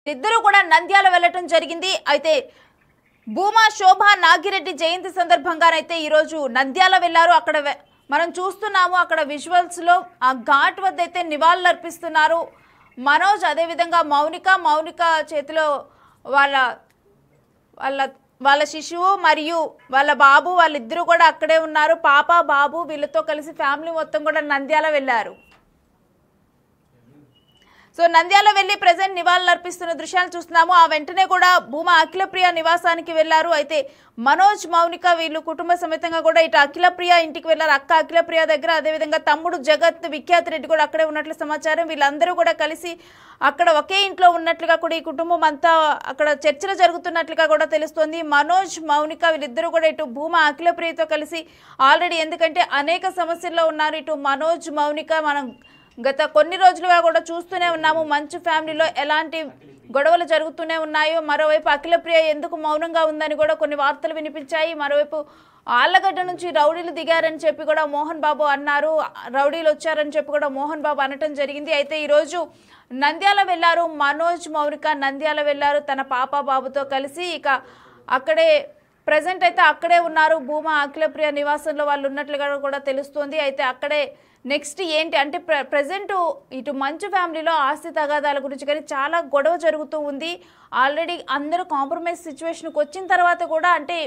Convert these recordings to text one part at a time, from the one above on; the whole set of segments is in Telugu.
ఇద్దరు కూడా నంద్యాల వెళ్ళటం జరిగింది. అయితే భూమా శోభ నాగిరెడ్డి జయంతి సందర్భంగానైతే ఈరోజు నంద్యాల వెళ్ళారు. అక్కడ మనం చూస్తున్నాము, అక్కడ విజువల్స్ లో ఆ ఘాట్ వద్ద అయితే నివాళులు అర్పిస్తున్నారు మనోజ్. అదేవిధంగా మౌనిక చేతిలో వాళ్ళ శిశువు మరియు వాళ్ళ బాబు, వాళ్ళిద్దరూ కూడా అక్కడే ఉన్నారు. పాప బాబు వీళ్ళతో కలిసి ఫ్యామిలీ మొత్తం కూడా నంద్యాల వెళ్ళారు. సో నంద్యాల వెళ్ళి ప్రజెంట్ నివాళులు అర్పిస్తున్న దృశ్యాలు చూస్తున్నాము. ఆ వెంటనే కూడా భూమా అఖిలప్రియ నివాసానికి వెళ్లారు. అయితే మనోజ్ మౌనిక వీళ్ళు కుటుంబ సమేతంగా కూడా ఇటు అఖిలప్రియ ఇంటికి వెళ్లారు. అక్క అఖిలప్రియ దగ్గర, అదేవిధంగా తమ్ముడు జగత్ విఖ్యాత్ రెడ్డి కూడా అక్కడే ఉన్నట్లు సమాచారం. వీళ్ళందరూ కూడా కలిసి అక్కడ ఒకే ఇంట్లో ఉన్నట్లుగా కూడా ఈ కుటుంబం అంతా అక్కడ చర్చలు జరుగుతున్నట్లుగా కూడా తెలుస్తోంది. మనోజ్ మౌనిక వీళ్ళిద్దరూ కూడా ఇటు భూమా అఖిలప్రియతో కలిసి ఆల్రెడీ, ఎందుకంటే అనేక సమస్యల్లో ఉన్నారు. ఇటు మనోజ్ మౌనిక మనం గత కొన్ని రోజులుగా కూడా చూస్తూనే ఉన్నాము, మంచు ఫ్యామిలీలో ఎలాంటి గొడవలు జరుగుతూనే ఉన్నాయో. మరోవైపు అఖిలప్రియ ఎందుకు మౌనంగా ఉందని కూడా కొన్ని వార్తలు వినిపించాయి. మరోవైపు ఆళ్లగడ్డ నుంచి రౌడీలు దిగారని చెప్పి కూడా మోహన్ బాబు అన్నారు, రౌడీలు వచ్చారని చెప్పి కూడా మోహన్ బాబు అనటం జరిగింది. అయితే ఈరోజు నంద్యాల వెళ్లారు మనోజ్ మౌనిక, నంద్యాల వెళ్లారు తన పాప బాబుతో కలిసి. ఇక అక్కడే ప్రజెంట్ అయితే అక్కడే ఉన్నారు. భూమా అఖిలప్రియ నివాసంలో వాళ్ళు ఉన్నట్లుగా కూడా తెలుస్తోంది. అయితే అక్కడే నెక్స్ట్ ఏంటి అంటే ప్రజెంట్ ఇటు మంచు ఫ్యామిలీలో ఆస్తి తగాదాల గురించి కానీ చాలా గొడవ జరుగుతూ ఉంది. ఆల్రెడీ అందరూ కాంప్రమైజ్ సిచ్యువేషన్కి వచ్చిన తర్వాత కూడా, అంటే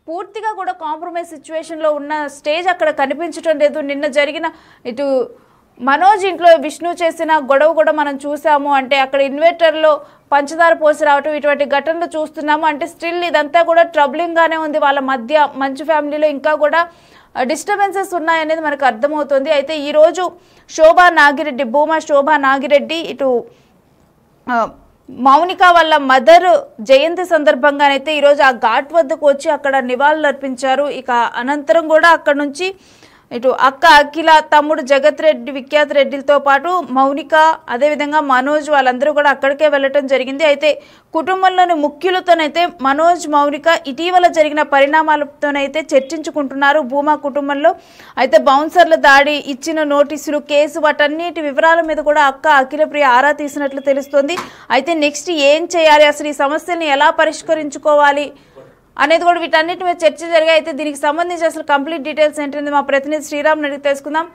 పూర్తిగా కూడా కాంప్రమైజ్ సిచ్యువేషన్లో ఉన్న స్టేజ్ అక్కడ కనిపించడం లేదు. నిన్న జరిగిన ఇటు మనోజ్ ఇంట్లో విష్ణు చేసిన గొడవ కూడా మనం చూసాము. అంటే అక్కడ ఇన్వర్టర్లో పంచదార పోసి రావటం, ఇటువంటి ఘటనలు చూస్తున్నాము. అంటే స్టిల్ ఇదంతా కూడా ట్రబులింగ్గానే ఉంది వాళ్ళ మధ్య. మంచు ఫ్యామిలీలో ఇంకా కూడా డిస్టర్బెన్సెస్ ఉన్నాయనేది మనకు అర్థమవుతుంది. అయితే ఈరోజు భూమా శోభా నాగిరెడ్డి ఇటు మౌనిక వాళ్ళ మదర్ జయంతి సందర్భంగానైతే ఈరోజు ఆ ఘాట్ వద్దకు వచ్చి అక్కడ నివాళులు అర్పించారు. ఇక అనంతరం కూడా అక్కడ నుంచి ఇటు అక్క అఖిల, తమ్ముడు జగత్ రెడ్డి విఖ్యాత్ రెడ్డిలతో పాటు మౌనిక, అదేవిధంగా మనోజ్ వాళ్ళందరూ కూడా అక్కడికే వెళ్ళటం జరిగింది. అయితే కుటుంబంలోని ముఖ్యులతోనైతే మనోజ్ మౌనిక ఇటీవల జరిగిన పరిణామాలతోనైతే చర్చించుకుంటున్నారు భూమా కుటుంబంలో. అయితే బౌన్సర్ల దాడి, ఇచ్చిన నోటీసులు, కేసు, వాటన్నిటి వివరాల మీద కూడా అక్క అఖిలప్రియ ఆరా తీసినట్లు తెలుస్తోంది. అయితే నెక్స్ట్ ఏం చేయాలి, అసలు ఈ సమస్యల్ని ఎలా పరిష్కరించుకోవాలి అనేది కూడా వీటన్నిటి మీద చర్చ జరిగాయి. అయితే దీనికి సంబంధించి అసలు కంప్లీట్ డీటెయిల్స్ ఏంటంటే మా ప్రతినిధి శ్రీరామ్ అడిగి తెలుసుకుందాం.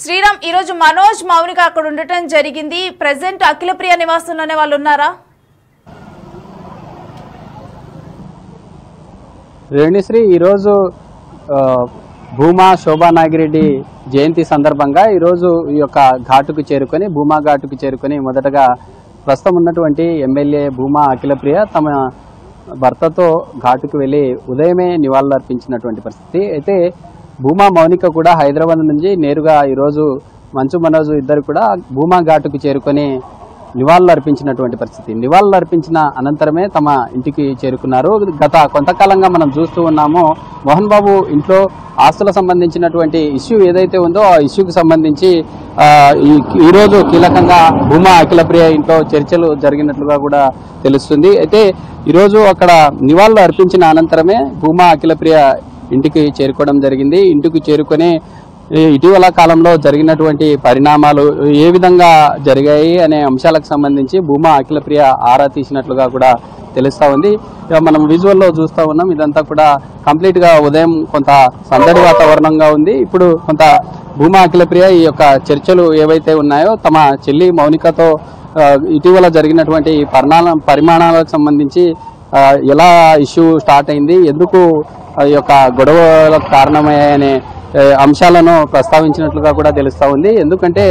శ్రీరామ్, ఈరోజు మనోజ్ మౌనిక అక్కడ ఉండటం జరిగింది. ప్రెసెంట్ అఖిలప్రియ నివాసంలోనే వాళ్ళు ఉన్నారా? రేణుశ్రీ, ఈరోజు భూమా శోభా నాగిరెడ్డి జయంతి సందర్భంగా ఈరోజు ఈ యొక్క ఘాటుకు చేరుకొని, భూమా ఘాటుకు చేరుకొని మొదటగా ప్రస్తుతం ఉన్నటువంటి ఎమ్మెల్యే భూమా అఖిలప్రియ తమ భర్తతో ఘాటుకు వెళ్ళి ఉదయమే నివాళులు అర్పించినటువంటి పరిస్థితి. అయితే భూమా మౌనిక కూడా హైదరాబాద్ నుంచి నేరుగా ఈరోజు మంచు మనోజ్ ఇద్దరు కూడా భూమా ఘాటుకు చేరుకొని నివాళులు అర్పించినటువంటి పరిస్థితి. నివాళులు అర్పించిన అనంతరమే తమ ఇంటికి చేరుకున్నారు. గత కొంతకాలంగా మనం చూస్తూ ఉన్నాము, మోహన్ బాబు ఇంట్లో ఆస్తులకు సంబంధించినటువంటి ఇష్యూ ఏదైతే ఉందో ఆ ఇష్యూకి సంబంధించి ఈరోజు కీలకంగా భూమా అఖిలప్రియ ఇంట్లో చర్చలు జరిగినట్లుగా కూడా తెలుస్తుంది. అయితే ఈరోజు అక్కడ నివాళులు అర్పించిన అనంతరమే భూమా అఖిలప్రియ ఇంటికి చేరుకోవడం జరిగింది. ఇంటికి చేరుకొని ఇటీవల కాలంలో జరిగినటువంటి పరిణామాలు ఏ విధంగా జరిగాయి అనే అంశాలకు సంబంధించి భూమా అఖిలప్రియ ఆరా తీసినట్లుగా కూడా తెలుస్తా ఉంది. మనం విజువల్లో చూస్తూ ఉన్నాం. ఇదంతా కూడా కంప్లీట్ గా ఉదయం కొంత సందడి వాతావరణంగా ఉంది. ఇప్పుడు కొంత భూమా అఖిలప్రియ ఈ యొక్క చర్చలు ఏవైతే ఉన్నాయో తమ చెల్లి మౌనికతో ఇటీవల జరిగినటువంటి పరిమాణాలకు సంబంధించి ఎలా ఇష్యూ స్టార్ట్ అయింది, ఎందుకు ఈ యొక్క గొడవలకు కారణమయ్యాయనే అంశాలను ప్రస్తావించినట్లుగా కూడా తెలుస్తా ఉంది. ఎందుకంటే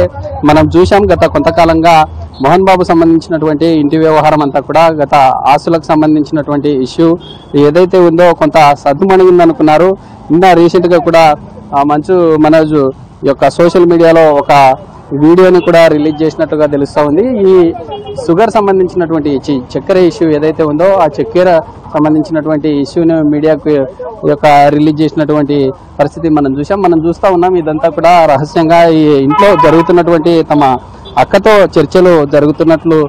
మనం చూసాం గత కొంతకాలంగా మోహన్ బాబు సంబంధించినటువంటి ఇంటి వ్యవహారం అంతా కూడా, గత ఆస్తులకు సంబంధించినటువంటి ఇష్యూ ఏదైతే ఉందో కొంత సద్దుమణిగిందనుకున్నారు. రీసెంట్ గా కూడా మంచు మనోజ్ యొక్క సోషల్ మీడియాలో ఒక వీడియోని కూడా రిలీజ్ చేసినట్టుగా తెలుస్తా ఉంది. ఈ షుగర్ సంబంధించినటువంటి చక్కెర ఇష్యూ ఏదైతే ఉందో ఆ చక్కెర సంబంధించినటువంటి ఇష్యూని మీడియాకు యొక్క రిలీజ్ చేసినటువంటి పరిస్థితి మనం చూసాం. మనం చూస్తూ ఉన్నాం. ఇదంతా కూడా రహస్యంగా ఈ ఇంట్లో జరుగుతున్నటువంటి తమ అక్కతో చర్చలు జరుగుతున్నట్లు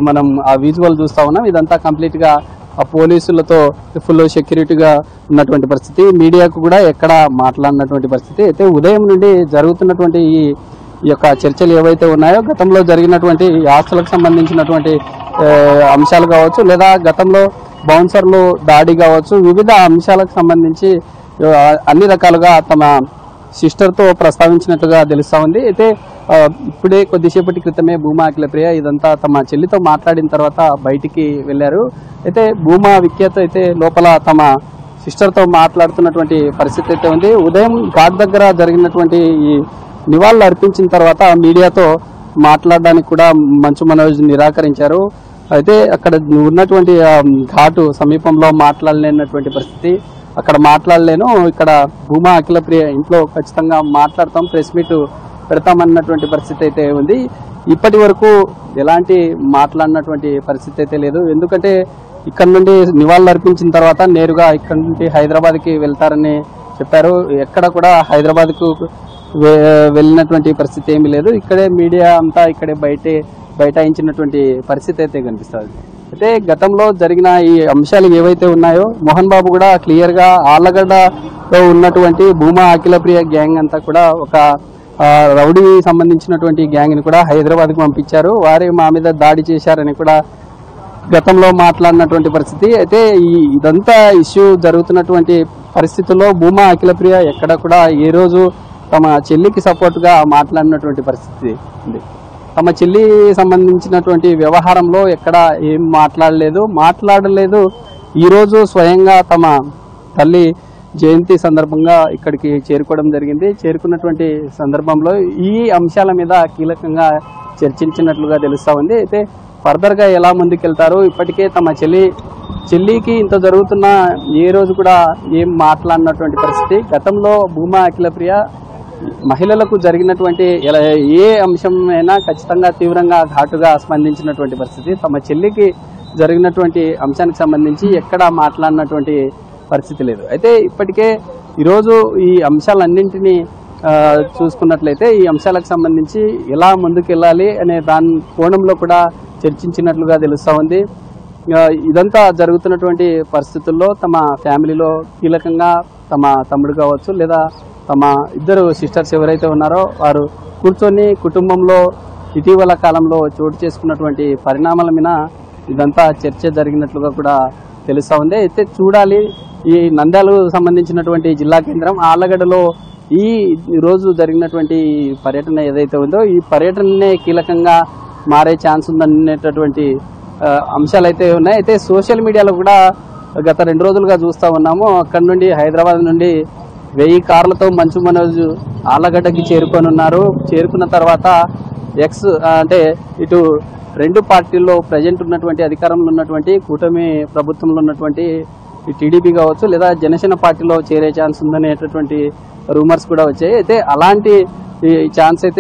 మనం ఆ విజువల్ చూస్తూ ఉన్నాం. ఇదంతా కంప్లీట్ గా ఆ పోలీసులతో ఫుల్ సెక్యూరిటీగా ఉన్నటువంటి పరిస్థితి, మీడియాకు కూడా ఎక్కడ మాట్లాడినటువంటి పరిస్థితి. అయితే ఉదయం నుండి జరుగుతున్నటువంటి ఈ ఈ యొక్క చర్చలు ఏవైతే ఉన్నాయో గతంలో జరిగినటువంటి ఆస్తులకు సంబంధించినటువంటి అంశాలు కావచ్చు, లేదా గతంలో బౌన్సర్లు దాడి కావచ్చు, వివిధ అంశాలకు సంబంధించి అన్ని రకాలుగా తమ సిస్టర్తో ప్రస్తావించినట్లుగా తెలుస్తా ఉంది. అయితే ఇప్పుడే కొద్దిసేపటి క్రితమే భూమా అఖిలప్రియ ఇదంతా తమ చెల్లితో మాట్లాడిన తర్వాత బయటికి వెళ్ళారు. అయితే భూమా విఖ్యాత అయితే లోపల తమ సిస్టర్తో మాట్లాడుతున్నటువంటి పరిస్థితి అయితే ఉంది. ఉదయం ఘాట్ దగ్గర జరిగినటువంటి ఈ నివాళులు అర్పించిన తర్వాత మీడియాతో మాట్లాడడానికి కూడా మంచు మనోజ్ నిరాకరించారు. అయితే అక్కడ ఉన్నటువంటి ఘాటు సమీపంలో మాట్లాడలేనటువంటి పరిస్థితి, అక్కడ మాట్లాడలేను, ఇక్కడ భూమా అఖిలప్రియ ఇంట్లో ఖచ్చితంగా మాట్లాడతాం, ప్రెస్ మీట్ పెడతామన్నటువంటి పరిస్థితి అయితే ఉంది. ఇప్పటి వరకు ఎలాంటి మాట్లాడినటువంటి పరిస్థితి అయితే లేదు. ఎందుకంటే ఇక్కడ నుండి నివాళులు అర్పించిన తర్వాత నేరుగా ఇక్కడ నుండి హైదరాబాద్కి వెళ్తారని చెప్పారు. ఎక్కడ కూడా హైదరాబాద్కు వెళ్ళినటువంటి పరిస్థితి ఏమీ లేదు. ఇక్కడే మీడియా అంతా ఇక్కడే బైఠాయించినటువంటి పరిస్థితి అయితే కనిపిస్తుంది. అయితే గతంలో జరిగిన ఈ అంశాలు ఏవైతే ఉన్నాయో మోహన్ బాబు కూడా క్లియర్గా ఆళ్లగడ్డలో ఉన్నటువంటి భూమా అఖిలప్రియ గ్యాంగ్ అంతా కూడా ఒక రౌడీ సంబంధించినటువంటి గ్యాంగ్ని కూడా హైదరాబాద్కి పంపించారు, వారే మా మీద దాడి చేశారని కూడా గతంలో మాట్లాడినటువంటి పరిస్థితి. అయితే ఇదంతా ఇష్యూ జరుగుతున్నటువంటి పరిస్థితుల్లో భూమా అఖిలప్రియ ఎక్కడ కూడా ఏ రోజు తమ చెల్లికి సపోర్ట్గా మాట్లాడినటువంటి పరిస్థితి ఉంది. తమ చెల్లి సంబంధించినటువంటి వ్యవహారంలో ఎక్కడ ఏం మాట్లాడలేదు. ఈరోజు స్వయంగా తమ తల్లి జయంతి సందర్భంగా ఇక్కడికి చేరుకోవడం జరిగింది. చేరుకున్నటువంటి సందర్భంలో ఈ అంశాల మీద కీలకంగా చర్చించినట్లుగా తెలుస్తా ఉంది. అయితే ఫర్దర్గా ఎలా ముందుకెళ్తారు, ఇప్పటికే తమ చెల్లికి ఇంత జరుగుతున్నా ఏ రోజు కూడా ఏం మాట్లాడినటువంటి పరిస్థితి. గతంలో భూమా అఖిలప్రియ మహిళలకు జరిగినటువంటి ఏ అంశమైనా ఖచ్చితంగా తీవ్రంగా ఘాటుగా స్పందించినటువంటి పరిస్థితి. తమ చెల్లికి జరిగినటువంటి అంశానికి సంబంధించి ఎక్కడా మాట్లాడినటువంటి పరిస్థితి లేదు. అయితే ఇప్పటికే ఈరోజు ఈ అంశాలన్నింటినీ చూసుకున్నట్లయితే ఈ అంశాలకు సంబంధించి ఎలా ముందుకెళ్ళాలి అనే దాని కోణంలో కూడా చర్చించినట్లుగా తెలుస్తూ ఉంది. ఇదంతా జరుగుతున్నటువంటి పరిస్థితుల్లో తమ ఫ్యామిలీలో కీలకంగా తమ తమ్ముడు కావచ్చు, లేదా తమ ఇద్దరు సిస్టర్స్ ఎవరైతే ఉన్నారో వారు కూర్చొని కుటుంబంలో ఇటీవల కాలంలో చోటు చేసుకున్నటువంటి పరిణామాల మీద ఇదంతా చర్చ జరిగినట్లుగా కూడా తెలుస్తూ ఉంది. అయితే చూడాలి, ఈ నంద్యాలకు సంబంధించినటువంటి జిల్లా కేంద్రం ఆళ్లగడ్డలో ఈ రోజు జరిగినటువంటి పర్యటన ఏదైతే ఉందో ఈ పర్యటననే కీలకంగా మారే ఛాన్స్ ఉందనేటటువంటి అంశాలు అయితే ఉన్నాయి. అయితే సోషల్ మీడియాలో కూడా గత 2 రోజులుగా చూస్తూ ఉన్నాము. అక్కడి నుండి హైదరాబాద్ నుండి 1000 కార్లతో మంచు మనోజ్ ఆళ్లగడ్డకి చేరుకొని చేరుకున్న తర్వాత అంటే ఇటు 2 పార్టీల్లో ప్రజెంట్ ఉన్నటువంటి అధికారంలో ఉన్నటువంటి కూటమి ప్రభుత్వంలో ఉన్నటువంటి టీడీపీ కావచ్చు, లేదా జనసేన పార్టీలో చేరే ఛాన్స్ ఉందనేటటువంటి రూమర్స్ కూడా వచ్చాయి. అయితే అలాంటి ఛాన్స్ అయితే